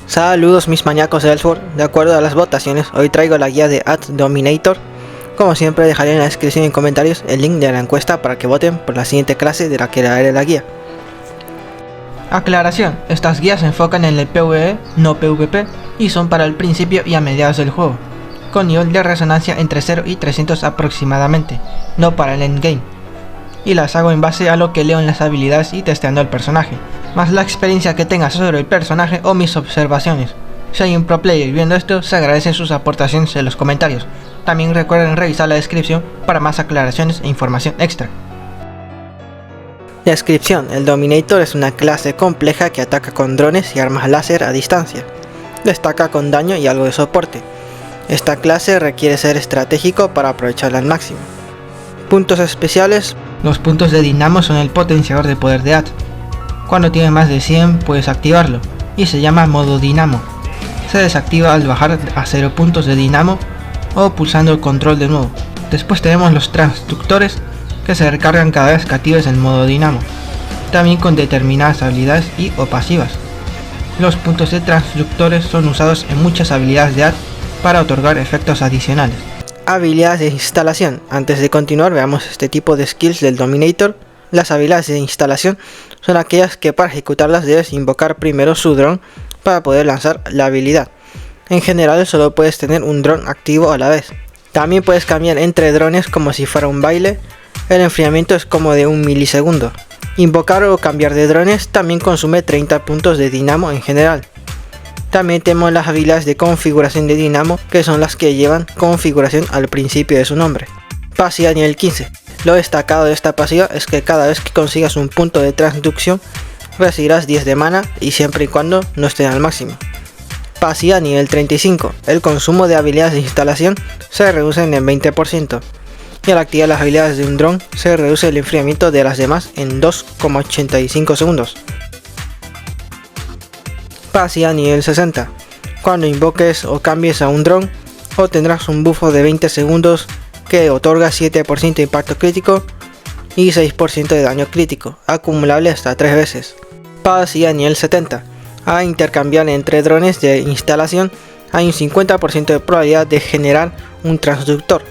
Saludos mis maníacos de Ellsworth, de acuerdo a las votaciones, hoy traigo la guía de AdDominator. Como siempre dejaré en la descripción y en comentarios el link de la encuesta para que voten por la siguiente clase de la que haré la guía. Aclaración, estas guías se enfocan en el PvE, no PvP, y son para el principio y a mediados del juego, con nivel de resonancia entre 0 y 300 aproximadamente, no para el endgame. Y las hago en base a lo que leo en las habilidades y testeando el personaje, más la experiencia que tengas sobre el personaje o mis observaciones. Si hay un pro player viendo esto, se agradecen sus aportaciones en los comentarios. También recuerden revisar la descripción para más aclaraciones e información extra. Descripción: el Dominator es una clase compleja que ataca con drones y armas láser a distancia. Destaca con daño y algo de soporte. Esta clase requiere ser estratégico para aprovecharla al máximo. Puntos especiales: los puntos de dinamo son el potenciador de poder de AD. Cuando tiene más de 100 puedes activarlo, y se llama modo dinamo. Se desactiva al bajar a 0 puntos de dinamo o pulsando el control de nuevo. Después tenemos los transductores, que se recargan cada vez que actives el modo dinamo, también con determinadas habilidades y o pasivas. Los puntos de transductores son usados en muchas habilidades de AD para otorgar efectos adicionales. Habilidades de instalación. Antes de continuar, veamos este tipo de skills del Dominator. Las habilidades de instalación son aquellas que para ejecutarlas debes invocar primero su dron para poder lanzar la habilidad. En general solo puedes tener un dron activo a la vez. También puedes cambiar entre drones como si fuera un baile. El enfriamiento es como de 1 milisegundo. Invocar o cambiar de drones también consume 30 puntos de dinamo en general. También tenemos las habilidades de configuración de dinamo, que son las que llevan configuración al principio de su nombre. Pasiva nivel 15. Lo destacado de esta pasiva es que cada vez que consigas un punto de transducción recibirás 10 de mana y siempre y cuando no estén al máximo. Pasiva nivel 35. El consumo de habilidades de instalación se reduce en el 20%. Y al activar las habilidades de un dron se reduce el enfriamiento de las demás en 2,85 segundos. Pasiva nivel 60. Cuando invoques o cambies a un dron, obtendrás un bufo de 20 segundos que otorga 7% de impacto crítico y 6% de daño crítico, acumulable hasta 3 veces. Pasiva nivel 70. A intercambiar entre drones de instalación hay un 50% de probabilidad de generar un transductor.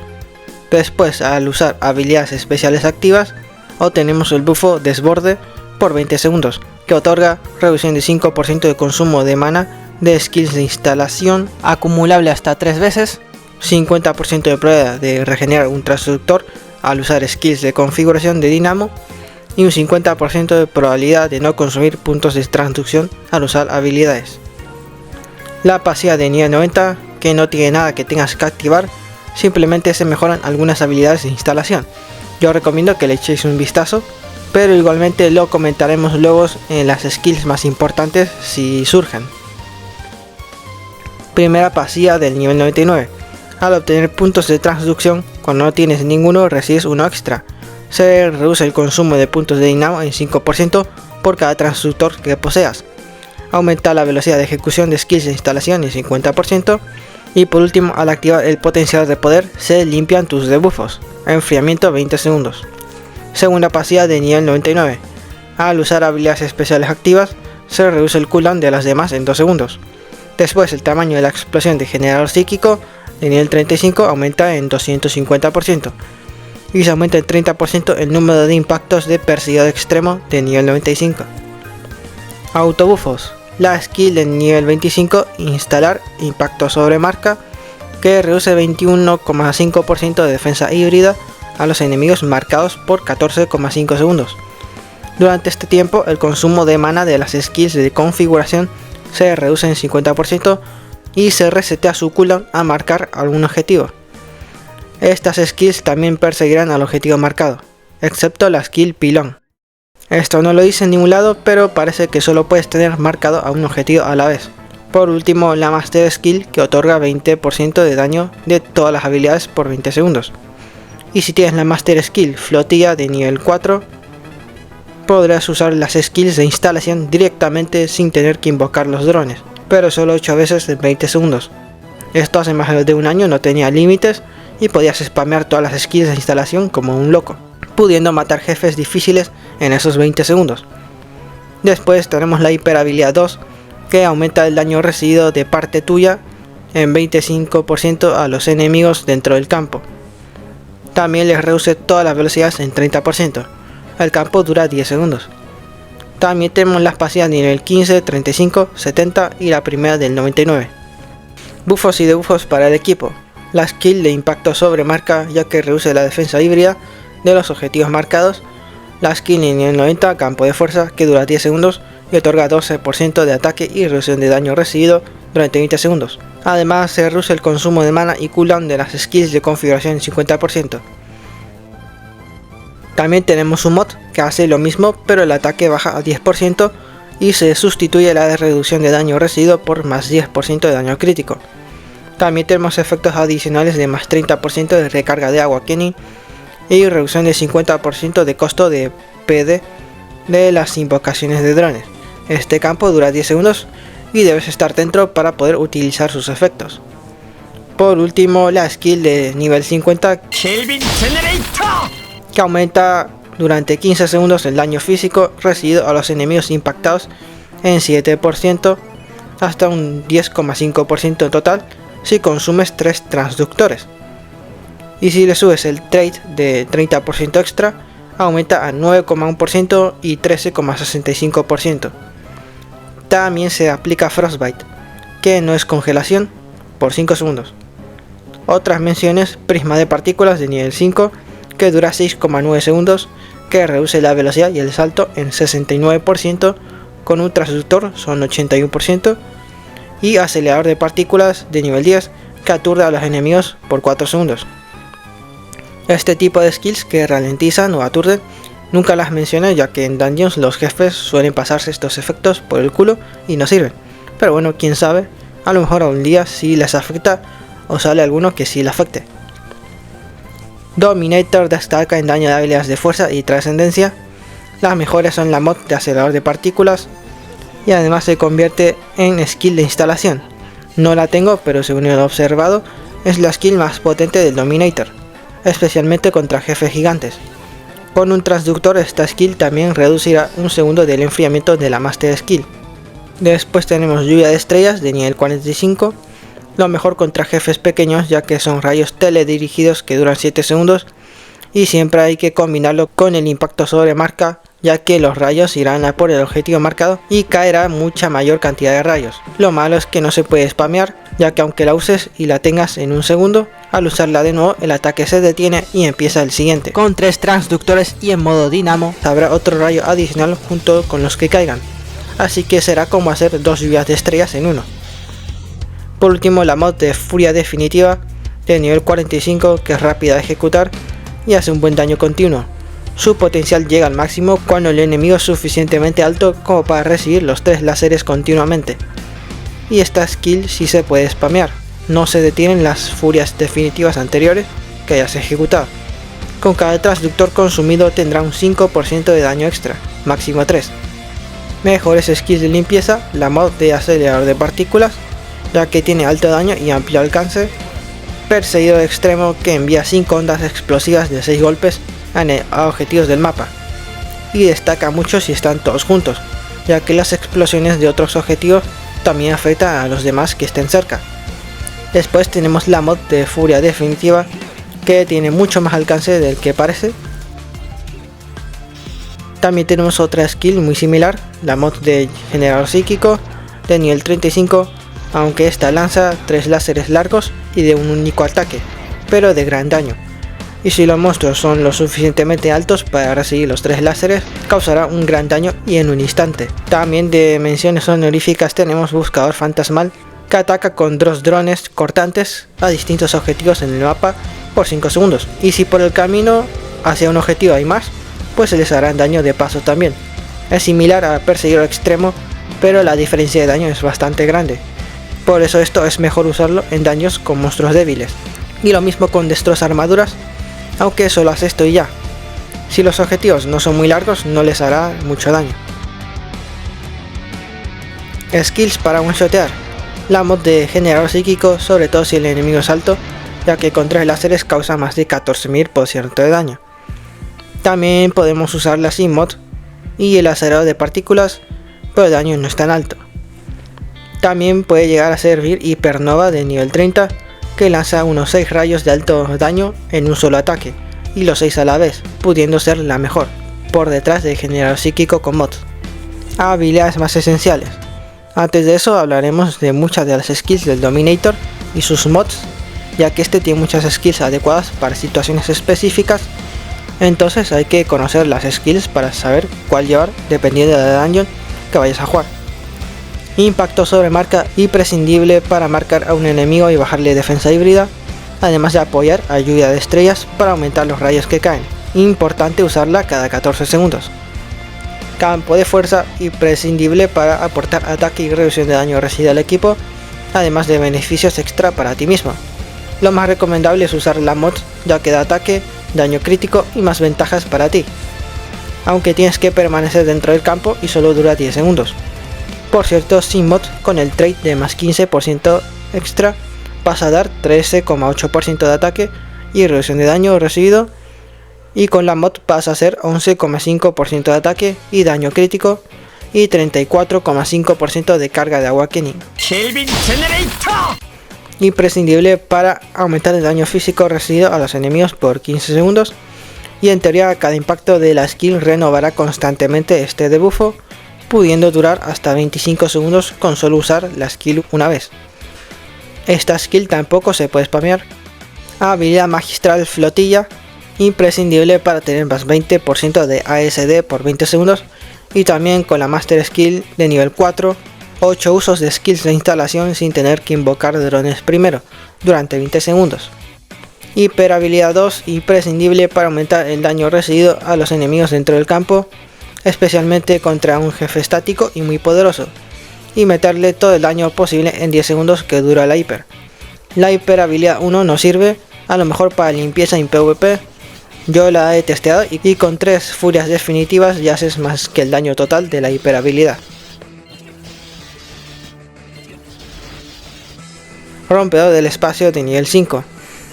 Después, al usar habilidades especiales activas, obtenemos el bufo desborde por 20 segundos, que otorga reducción de 5% de consumo de mana de skills de instalación, acumulable hasta 3 veces, 50% de probabilidad de regenerar un transductor al usar skills de configuración de dinamo y un 50% de probabilidad de no consumir puntos de transducción al usar habilidades. La pasiva de nivel 90, que no tiene nada que tengas que activar, simplemente se mejoran algunas habilidades de instalación. Yo recomiendo que le echéis un vistazo, pero igualmente lo comentaremos luego en las skills más importantes si surgen. Primera pasiva del nivel 99. Al obtener puntos de transducción, cuando no tienes ninguno recibes uno extra. Se reduce el consumo de puntos de dinamo en 5% por cada transductor que poseas. Aumenta la velocidad de ejecución de skills de instalación en 50%. Y por último, al activar el potenciador de poder, se limpian tus debuffos. Enfriamiento 20 segundos. Segunda pasiva de nivel 99. Al usar habilidades especiales activas, se reduce el cooldown de las demás en 2 segundos. Después, el tamaño de la explosión de generador psíquico de nivel 35 aumenta en 250%. Y se aumenta en 30% el número de impactos de perseguidor extremo de nivel 95. Autobufos. La skill del nivel 25, instalar impacto sobre marca, que reduce 21,5% de defensa híbrida a los enemigos marcados por 14,5 segundos. Durante este tiempo, el consumo de mana de las skills de configuración se reduce en 50% y se resetea su cooldown a marcar algún objetivo. Estas skills también perseguirán al objetivo marcado, excepto la skill pilón. Esto no lo dice en ningún lado, pero parece que solo puedes tener marcado a un objetivo a la vez. Por último, la Master Skill, que otorga 20% de daño de todas las habilidades por 20 segundos. Y si tienes la Master Skill Flotilla de nivel 4, podrás usar las skills de instalación directamente sin tener que invocar los drones, pero solo 8 veces en 20 segundos. Esto hace más de un año no tenía límites y podías spamear todas las skills de instalación como un loco, pudiendo matar jefes difíciles en esos 20 segundos. Después tenemos la hiperhabilidad 2, que aumenta el daño recibido de parte tuya en 25% a los enemigos dentro del campo. También les reduce todas las velocidades en 30%. El campo dura 10 segundos. También tenemos las pasivas de nivel 15, 35, 70 y la primera del 99. Buffos y debuffos para el equipo. La skill de impacto sobre marca, ya que reduce la defensa híbrida de los objetivos marcados. La skill de nivel 90, campo de fuerza, que dura 10 segundos y otorga 12% de ataque y reducción de daño recibido durante 20 segundos. Además se reduce el consumo de mana y cooldown de las skills de configuración en 50%. También tenemos un mod que hace lo mismo, pero el ataque baja a 10% y se sustituye la de reducción de daño recibido por más 10% de daño crítico. También tenemos efectos adicionales de más 30% de recarga de agua Kenny y reducción de 50% de costo de PD de las invocaciones de drones. Este campo dura 10 segundos y debes estar dentro para poder utilizar sus efectos. Por último, la skill de nivel 50 que aumenta durante 15 segundos el daño físico recibido a los enemigos impactados en 7% hasta un 10,5% en total si consumes 3 transductores. Y si le subes el trait de 30% extra, aumenta a 9,1% y 13,65%. También se aplica Frostbite, que no es congelación, por 5 segundos. Otras menciones: prisma de partículas de nivel 5, que dura 6,9 segundos, que reduce la velocidad y el salto en 69%, con un transductor son 81%, y acelerador de partículas de nivel 10, que aturde a los enemigos por 4 segundos. Este tipo de skills que ralentizan o aturden nunca las mencioné, ya que en Dungeons los jefes suelen pasarse estos efectos por el culo y no sirven. Pero bueno, quién sabe, a lo mejor un día sí les afecta o sale alguno que sí le afecte. Dominator destaca en daño de habilidades de fuerza y trascendencia. Las mejores son la mod de acelerador de partículas y además se convierte en skill de instalación. No la tengo, pero según he observado es la skill más potente del Dominator, especialmente contra jefes gigantes. Con un transductor esta skill también reducirá un segundo del enfriamiento de la Master Skill. Después tenemos lluvia de estrellas de nivel 45, lo mejor contra jefes pequeños, ya que son rayos teledirigidos que duran 7 segundos y siempre hay que combinarlo con el impacto sobre marca, ya que los rayos irán a por el objetivo marcado y caerá mucha mayor cantidad de rayos. Lo malo es que no se puede spamear, ya que aunque la uses y la tengas en un segundo, al usarla de nuevo el ataque se detiene y empieza el siguiente. Con 3 transductores y en modo dinamo habrá otro rayo adicional junto con los que caigan, así que será como hacer 2 lluvias de estrellas en uno. Por último, la mod de furia definitiva de nivel 45, que es rápida de ejecutar y hace un buen daño continuo. Su potencial llega al máximo cuando el enemigo es suficientemente alto como para recibir los 3 láseres continuamente. Y esta skill sí se puede spamear, no se detienen las furias definitivas anteriores que hayas ejecutado. Con cada transductor consumido tendrá un 5% de daño extra, máximo 3. Mejores skills de limpieza: la mod de acelerador de partículas, ya que tiene alto daño y amplio alcance. Perseguidor extremo, que envía 5 ondas explosivas de 6 golpes a objetivos del mapa, y destaca mucho si están todos juntos, ya que las explosiones de otros objetivos también afectan a los demás que estén cerca. Después tenemos la mod de furia definitiva, que tiene mucho más alcance del que parece. También tenemos otra skill muy similar, la mod de generador psíquico de nivel 35, aunque esta lanza 3 láseres largos y de un único ataque, pero de gran daño. Y si los monstruos son lo suficientemente altos para recibir los 3 láseres, causará un gran daño y en un instante. También de menciones honoríficas tenemos buscador fantasmal, que ataca con 2 drones cortantes a distintos objetivos en el mapa por 5 segundos. Y si por el camino hacia un objetivo hay más, pues se les hará daño de paso también. Es similar a perseguidor extremo, pero la diferencia de daño es bastante grande. Por eso esto es mejor usarlo en daños con monstruos débiles. Y lo mismo con destroza armaduras, aunque solo hace esto y ya. Si los objetivos no son muy largos, no les hará mucho daño. Skills para one-shotear: la mod de generador psíquico, sobre todo si el enemigo es alto, ya que con 3 láseres causa más de 14.000% de daño. También podemos usar la Sim mod y el acelerador de partículas, pero el daño no es tan alto. También puede llegar a servir Hipernova de nivel 30, que lanza unos 6 rayos de alto daño en un solo ataque, y los 6 a la vez, pudiendo ser la mejor, por detrás de Generador Psíquico con mods. Habilidades más esenciales. Antes de eso hablaremos de muchas de las skills del Dominator y sus mods, ya que este tiene muchas skills adecuadas para situaciones específicas, entonces hay que conocer las skills para saber cuál llevar dependiendo del dungeon que vayas a jugar. Impacto sobre marca, imprescindible para marcar a un enemigo y bajarle defensa híbrida, además de apoyar a lluvia de estrellas para aumentar los rayos que caen, importante usarla cada 14 segundos. Campo de fuerza, imprescindible para aportar ataque y reducción de daño residual al equipo, además de beneficios extra para ti mismo. Lo más recomendable es usar la mod, ya que da ataque, daño crítico y más ventajas para ti, aunque tienes que permanecer dentro del campo y solo dura 10 segundos. Por cierto, sin mod, con el trait de más 15% extra vas a dar 13,8% de ataque y reducción de daño recibido, y con la mod vas a hacer 11,5% de ataque y daño crítico y 34,5% de carga de Awakening. Imprescindible para aumentar el daño físico recibido a los enemigos por 15 segundos, y en teoría cada impacto de la skill renovará constantemente este debuffo, pudiendo durar hasta 25 segundos con solo usar la skill una vez. Esta skill tampoco se puede spamear. Habilidad magistral flotilla, imprescindible para tener más 20% de ASD por 20 segundos, y también con la master skill de nivel 4, 8 usos de skills de instalación sin tener que invocar drones primero, durante 20 segundos. Hiper habilidad 2, imprescindible para aumentar el daño recibido a los enemigos dentro del campo, especialmente contra un jefe estático y muy poderoso, y meterle todo el daño posible en 10 segundos que dura la hiper. La hiper habilidad 1 no sirve, a lo mejor para limpieza en PvP, yo la he testeado y con 3 furias definitivas ya haces más que el daño total de la hiper habilidad. Rompedor del espacio de nivel 5.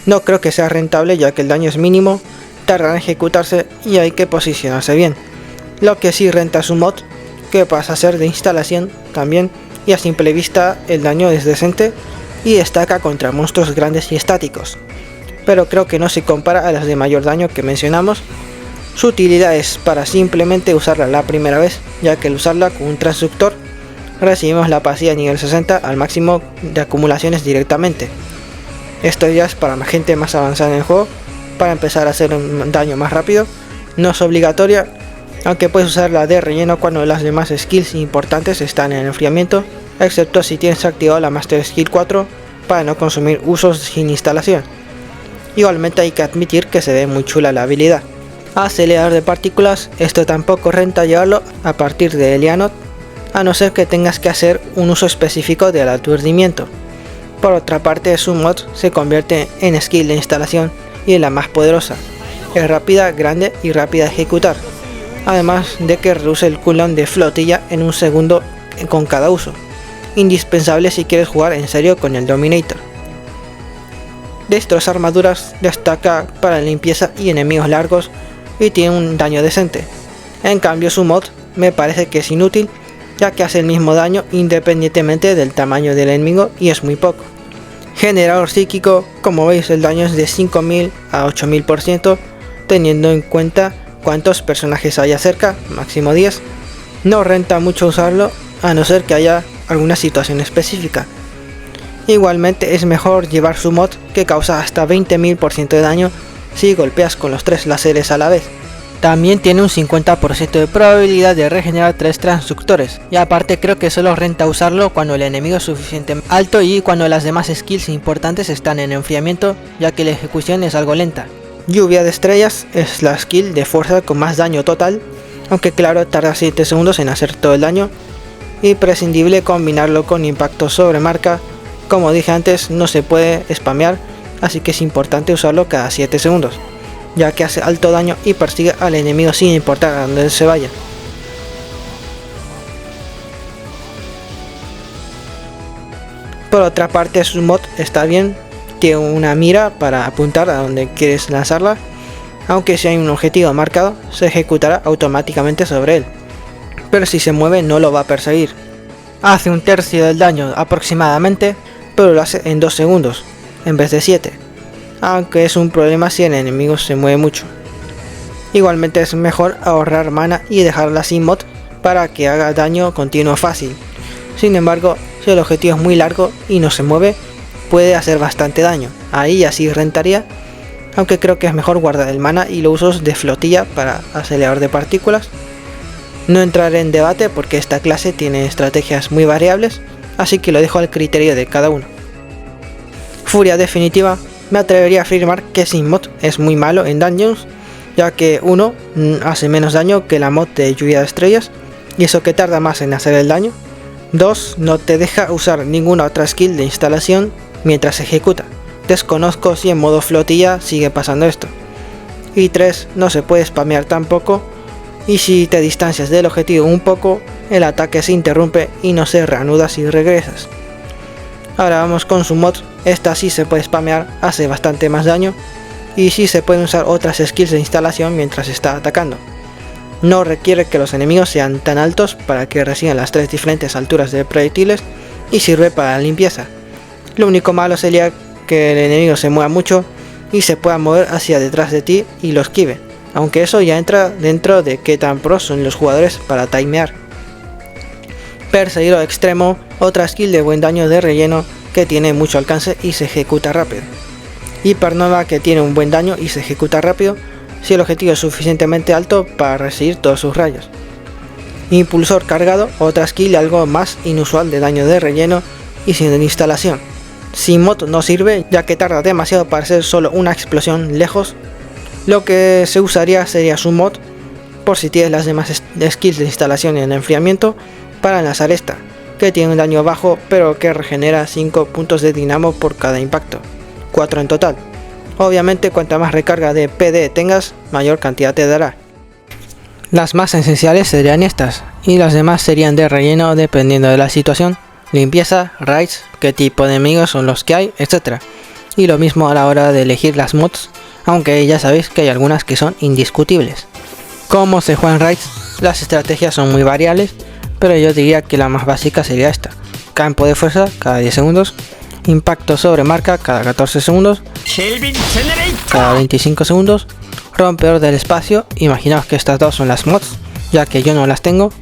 No creo que sea rentable ya que el daño es mínimo, tarda en ejecutarse y hay que posicionarse bien. Lo que sí renta su mod, que pasa a ser de instalación también, y a simple vista el daño es decente y destaca contra monstruos grandes y estáticos, pero creo que no se compara a las de mayor daño que mencionamos. Su utilidad es para simplemente usarla la primera vez, ya que al usarla con un transductor recibimos la pasiva nivel 60 al máximo de acumulaciones directamente. Esto ya es para gente más avanzada en el juego, para empezar a hacer un daño más rápido. No es obligatoria, aunque puedes usarla de relleno cuando las demás skills importantes están en enfriamiento, excepto si tienes activado la Master Skill 4 para no consumir usos sin instalación. Igualmente hay que admitir que se ve muy chula la habilidad. Acelerador de partículas, esto tampoco renta llevarlo a partir de Elianot, a no ser que tengas que hacer un uso específico del aturdimiento. Por otra parte, su mod se convierte en skill de instalación y en la más poderosa. Es rápida, grande y rápida de ejecutar, además de que reduce el cooldown de flotilla en un segundo con cada uso, indispensable si quieres jugar en serio con el Dominator. Destroza armaduras, destaca para limpieza y enemigos largos y tiene un daño decente. En cambio su mod me parece que es inútil, ya que hace el mismo daño independientemente del tamaño del enemigo y es muy poco. Generador psíquico, como veis el daño es de 5000 a 8000%, teniendo en cuenta cuántos personajes haya cerca, máximo 10. No renta mucho usarlo a no ser que haya alguna situación específica. Igualmente es mejor llevar su mod, que causa hasta 20.000% de daño si golpeas con los 3 láseres a la vez. También tiene un 50% de probabilidad de regenerar 3 transductores, y aparte creo que solo renta usarlo cuando el enemigo es suficientemente alto y cuando las demás skills importantes están en enfriamiento, ya que la ejecución es algo lenta. Lluvia de estrellas es la skill de fuerza con más daño total, aunque claro tarda 7 segundos en hacer todo el daño. Imprescindible combinarlo con impacto sobre marca, como dije antes no se puede spamear, así que es importante usarlo cada 7 segundos, ya que hace alto daño y persigue al enemigo sin importar a dónde se vaya. Por otra parte su mod está bien, tiene una mira para apuntar a donde quieres lanzarla, aunque si hay un objetivo marcado se ejecutará automáticamente sobre él, pero si se mueve no lo va a perseguir. hace un tercio del daño aproximadamente, pero lo hace en 2 segundos, en vez de 7, aunque es un problema si el enemigo se mueve mucho. Igualmente es mejor ahorrar mana y dejarla sin mod para que haga daño continuo fácil. Sin embargo, si el objetivo es muy largo y no se mueve, puede hacer bastante daño, ahí así rentaría, aunque creo que es mejor guardar el mana y los usos de flotilla para acelerador de partículas. No entraré en debate porque esta clase tiene estrategias muy variables, así que lo dejo al criterio de cada uno. Furia definitiva, me atrevería a afirmar que sin mod es muy malo en Dungeons, ya que 1 hace menos daño que la mod de lluvia de estrellas, y eso que tarda más en hacer el daño. 2 no te deja usar ninguna otra skill de instalación mientras se ejecuta, desconozco si en modo flotilla sigue pasando esto. Y 3 no se puede spamear tampoco, y si te distancias del objetivo un poco, el ataque se interrumpe y no se reanuda si regresas. Ahora vamos con su mod, esta sí se puede spamear, hace bastante más daño, y sí se pueden usar otras skills de instalación mientras está atacando. No requiere que los enemigos sean tan altos para que reciban las 3 diferentes alturas de proyectiles y sirve para la limpieza. Lo único malo sería que el enemigo se mueva mucho y se pueda mover hacia detrás de ti y lo esquive, aunque eso ya entra dentro de qué tan pros son los jugadores para timear. Perseguidor extremo, otra skill de buen daño de relleno que tiene mucho alcance y se ejecuta rápido. Hipernova, que tiene un buen daño y se ejecuta rápido si el objetivo es suficientemente alto para recibir todos sus rayos. Impulsor cargado, otra skill algo más inusual de daño de relleno y sin instalación. Sin mod no sirve, ya que tarda demasiado para hacer solo una explosión lejos. Lo que se usaría sería su mod, por si tienes las demás skills de instalación y el enfriamiento, para lanzar esta, que tiene un daño bajo pero que regenera 5 puntos de dinamo por cada impacto, 4 en total. Obviamente cuanta más recarga de PD tengas, mayor cantidad te dará. Las más esenciales serían estas, y las demás serían de relleno dependiendo de la situación, limpieza, raids, qué tipo de enemigos son los que hay, etc. Y lo mismo a la hora de elegir las mods, aunque ya sabéis que hay algunas que son indiscutibles. Como se juega en raids, las estrategias son muy variables, pero yo diría que la más básica sería esta: campo de fuerza cada 10 segundos, impacto sobre marca cada 14 segundos, cada 25 segundos, rompedor del espacio, imaginaos que estas dos son las mods, ya que yo no las tengo.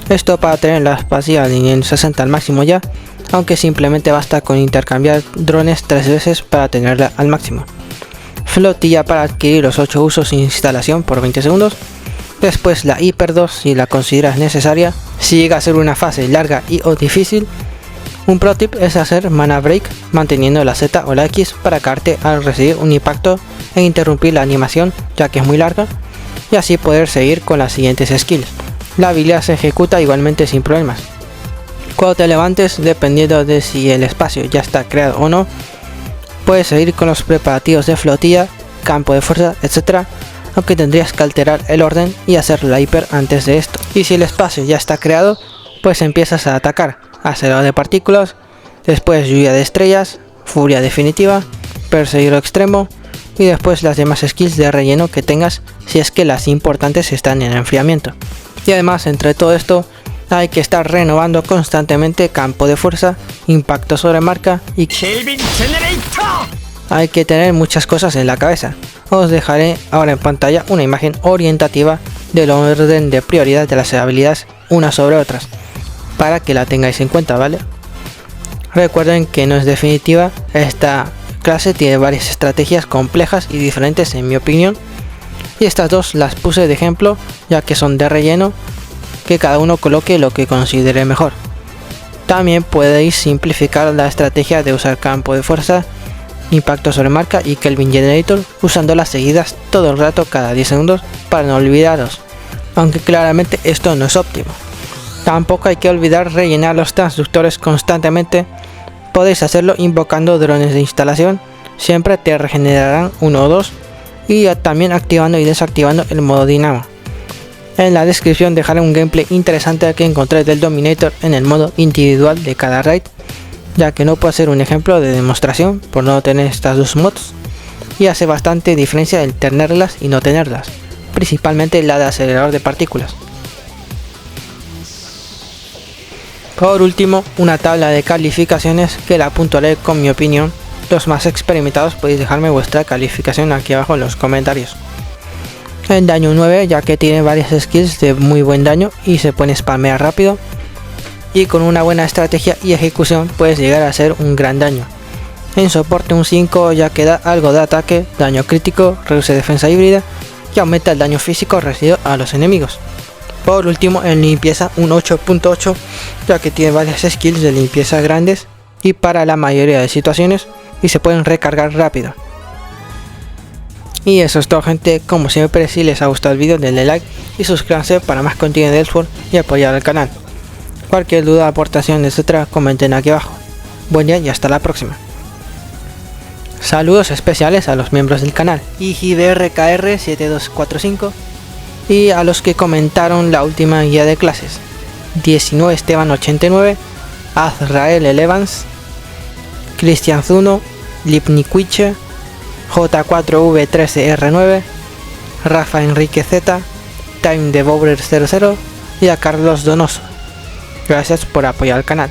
Esto para tener la espacial en 60 al máximo ya, aunque simplemente basta con intercambiar drones 3 veces para tenerla al máximo. Flotilla para adquirir los 8 usos sin instalación por 20 segundos. Después la Hyper 2 si la consideras necesaria, si llega a ser una fase larga y o difícil. Un pro tip es hacer mana break manteniendo la Z o la X para caerte al recibir un impacto e interrumpir la animación, ya que es muy larga, y así poder seguir con las siguientes skills. La habilidad se ejecuta igualmente sin problemas. Cuando te levantes, dependiendo de si el espacio ya está creado o no, puedes seguir con los preparativos de flotilla, campo de fuerza, etc. Aunque tendrías que alterar el orden y hacer la hiper antes de esto. Y si el espacio ya está creado, pues empiezas a atacar, acelerador de partículas, después lluvia de estrellas, furia definitiva, perseguidor extremo y después las demás skills de relleno que tengas si es que las importantes están en enfriamiento. Y además, entre todo esto, hay que estar renovando constantemente campo de fuerza, impacto sobre marca y hay que tener muchas cosas en la cabeza. Os dejaré ahora en pantalla una imagen orientativa del orden de prioridad de las habilidades unas sobre otras, para que la tengáis en cuenta, ¿vale? Recuerden que no es definitiva, esta clase tiene varias estrategias complejas y diferentes en mi opinión, y estas dos las puse de ejemplo ya que son de relleno, que cada uno coloque lo que considere mejor. También podéis simplificar la estrategia de usar campo de fuerza, impacto sobre marca y Kelvin Generator usándolas seguidas todo el rato cada 10 segundos para no olvidaros, aunque claramente esto no es óptimo. Tampoco hay que olvidar rellenar los transductores constantemente, podéis hacerlo invocando drones de instalación, siempre te regenerarán 1 o 2 y también activando y desactivando el modo dinamo. En la descripción dejaré un gameplay interesante que encontré del Dominator en el modo individual de cada raid, ya que no puedo hacer un ejemplo de demostración por no tener estas dos mods, y hace bastante diferencia el tenerlas y no tenerlas, principalmente la de acelerador de partículas. Por último, una tabla de calificaciones que la puntuaré con mi opinión. Los más experimentados podéis dejarme vuestra calificación aquí abajo en los comentarios. En daño 9, ya que tiene varias skills de muy buen daño y se puede spamear rápido, y con una buena estrategia y ejecución puedes llegar a hacer un gran daño. En soporte un 5, ya que da algo de ataque, daño crítico, reduce defensa híbrida y aumenta el daño físico recibido a los enemigos. Por último, en limpieza un 8.8, ya que tiene varias skills de limpieza grandes y para la mayoría de situaciones y se pueden recargar rápido. Y eso es todo, gente. Como siempre, si les ha gustado el vídeo, denle like y suscríbanse para más contenido de Elsword y apoyar al canal. Cualquier duda, aportación, etc., comenten aquí abajo. Buen día y hasta la próxima. Saludos especiales a los miembros del canal IGBRKR7245 y a los que comentaron la última guía de clases: 19 Esteban 89, Azrael Elevans, Cristian Zuno, Lipniquiche, J4V13R9, Rafa Enrique Z, Time Devourer 00 y a Carlos Donoso. Gracias por apoyar al canal.